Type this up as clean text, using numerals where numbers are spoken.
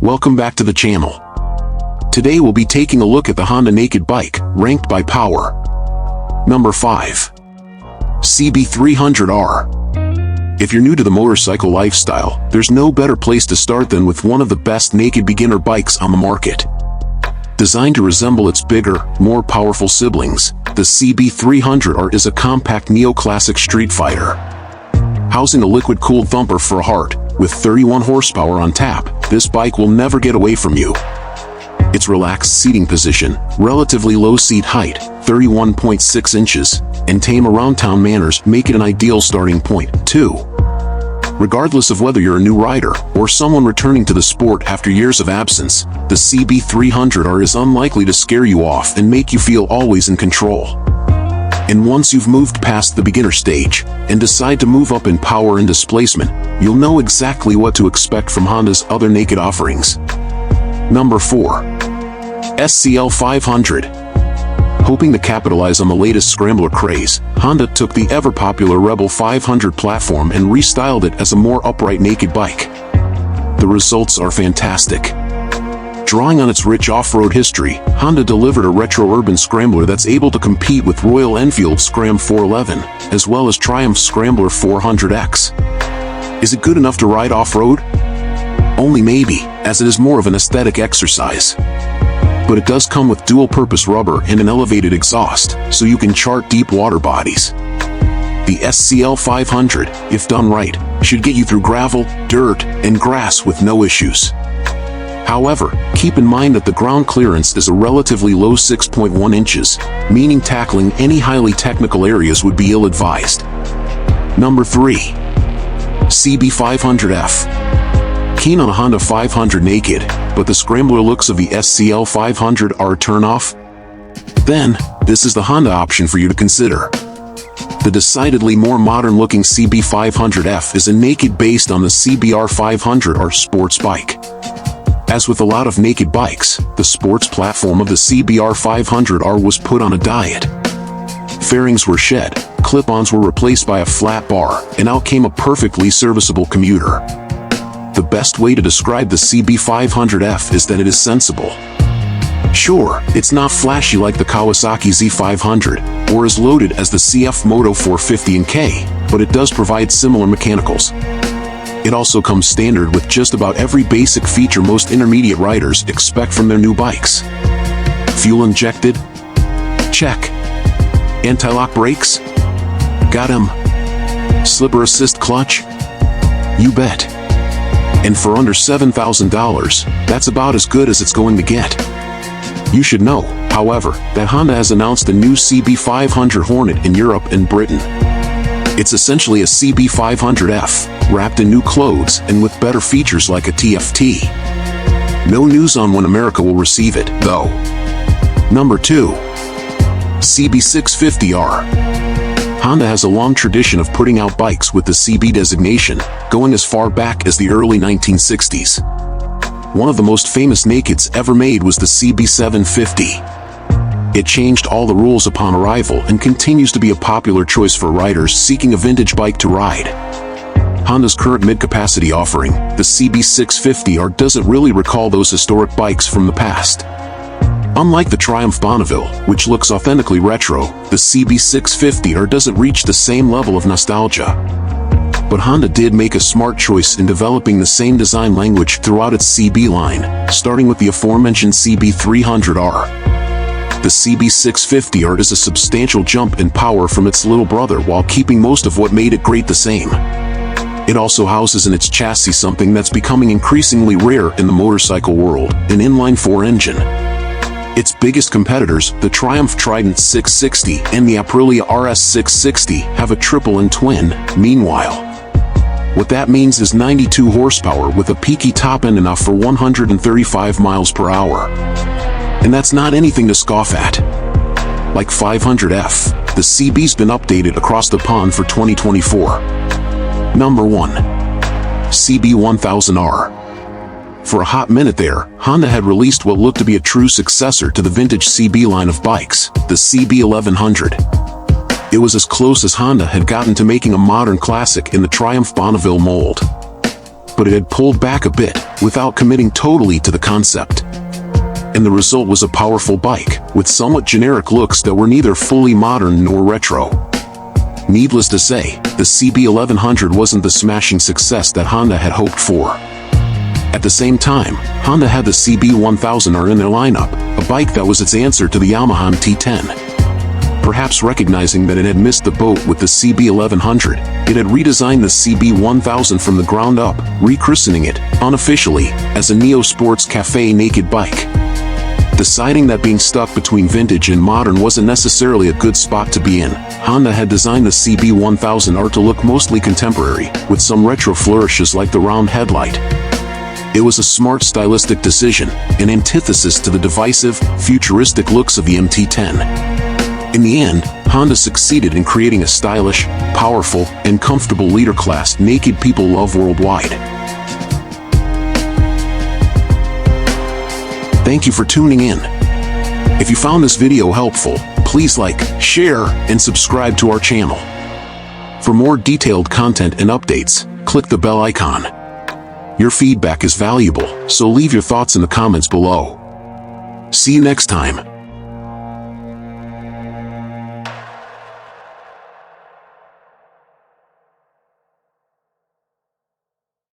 welcome back to the channel. Today we'll be taking a look at the Honda Naked bike, ranked by power. Number 5. CB300R. If you're new to the motorcycle lifestyle, there's no better place to start than with one of the best naked beginner bikes on the market. Designed to resemble its bigger, more powerful siblings, the CB300R is a compact neoclassic street fighter. Housing a liquid-cooled thumper for a heart, with 31 horsepower on tap, this bike will never get away from you. Its relaxed seating position, relatively low seat height, 31.6 inches, and tame around-town manners make it an ideal starting point, too. Regardless of whether you're a new rider or someone returning to the sport after years of absence, the CB300R is unlikely to scare you off and make you feel always in control. And once you've moved past the beginner stage and decide to move up in power and displacement, you'll know exactly what to expect from Honda's other naked offerings. Number 4. SCL 500. Hoping to capitalize on the latest scrambler craze, Honda took the ever-popular Rebel 500 platform and restyled it as a more upright naked bike. The results are fantastic. Drawing on its rich off-road history, Honda delivered a retro urban scrambler that's able to compete with Royal Enfield's Scram 411, as well as Triumph's Scrambler 400X. Is it good enough to ride off-road? Only maybe, as it is more of an aesthetic exercise. But it does come with dual-purpose rubber and an elevated exhaust, so you can chart deep water bodies. The SCL 500, if done right, should get you through gravel, dirt, and grass with no issues. However, keep in mind that the ground clearance is a relatively low 6.1 inches, meaning tackling any highly technical areas would be ill-advised. Number 3. CB500F. Keen on a Honda 500 naked, but the scrambler looks of the SCL 500 are a turn-off? Then, this is the Honda option for you to consider. The decidedly more modern-looking CB500F is a naked based on the CBR 500R sports bike. As with a lot of naked bikes, the sports platform of the CBR 500R was put on a diet. Fairings were shed, clip-ons were replaced by a flat bar, and out came a perfectly serviceable commuter. The best way to describe the CB500F is that it is sensible. Sure, it's not flashy like the Kawasaki Z500, or as loaded as the CF Moto 450 and K, but it does provide similar mechanicals. It also comes standard with just about every basic feature most intermediate riders expect from their new bikes. Fuel injected? Check. Anti-lock brakes? Got 'em. Slipper assist clutch? You bet. And for under $7,000, that's about as good as it's going to get. You should know, however, that Honda has announced a new CB500 Hornet in Europe and Britain. It's essentially a CB500F, wrapped in new clothes and with better features like a TFT. No news on when America will receive it, though. Number 2. CB650R. Honda has a long tradition of putting out bikes with the CB designation, going as far back as the early 1960s. One of the most famous nakeds ever made was the CB750. It changed all the rules upon arrival and continues to be a popular choice for riders seeking a vintage bike to ride. Honda's current mid-capacity offering, the CB650R, doesn't really recall those historic bikes from the past. Unlike the Triumph Bonneville, which looks authentically retro, the CB650R doesn't reach the same level of nostalgia. But Honda did make a smart choice in developing the same design language throughout its CB line, starting with the aforementioned CB300R. The CB650R is a substantial jump in power from its little brother while keeping most of what made it great the same. It also houses in its chassis something that's becoming increasingly rare in the motorcycle world, an inline-4 engine. Its biggest competitors, the Triumph Trident 660 and the Aprilia RS 660, have a triple and twin. Meanwhile, what that means is 92 horsepower with a peaky top end enough for 135 miles per hour. And that's not anything to scoff at. Like 500F, the CB's been updated across the pond for 2024. Number 1. CB1000R. For a hot minute there, Honda had released what looked to be a true successor to the vintage CB line of bikes, the CB1100. It was as close as Honda had gotten to making a modern classic in the Triumph Bonneville mold. but it had pulled back a bit, without committing totally to the concept. And the result was a powerful bike, with somewhat generic looks that were neither fully modern nor retro. Needless to say, the CB1100 wasn't the smashing success that Honda had hoped for. At the same time, Honda had the CB1000R in their lineup, a bike that was its answer to the Yamaha MT-10. Perhaps recognizing that it had missed the boat with the CB1100, it had redesigned the CB1000 from the ground up, rechristening it, unofficially, as a Neo Sports Cafe naked bike. Deciding that being stuck between vintage and modern wasn't necessarily a good spot to be in, Honda had designed the CB1000R to look mostly contemporary, with some retro flourishes like the round headlight. It was a smart stylistic decision, an antithesis to the divisive, futuristic looks of the MT-10. In the end, Honda succeeded in creating a stylish, powerful, and comfortable leader-class naked people love worldwide. Thank you for tuning in. If you found this video helpful, please like, share, and subscribe to our channel. For more detailed content and updates, click the bell icon. Your feedback is valuable, so leave your thoughts in the comments below. See you next time.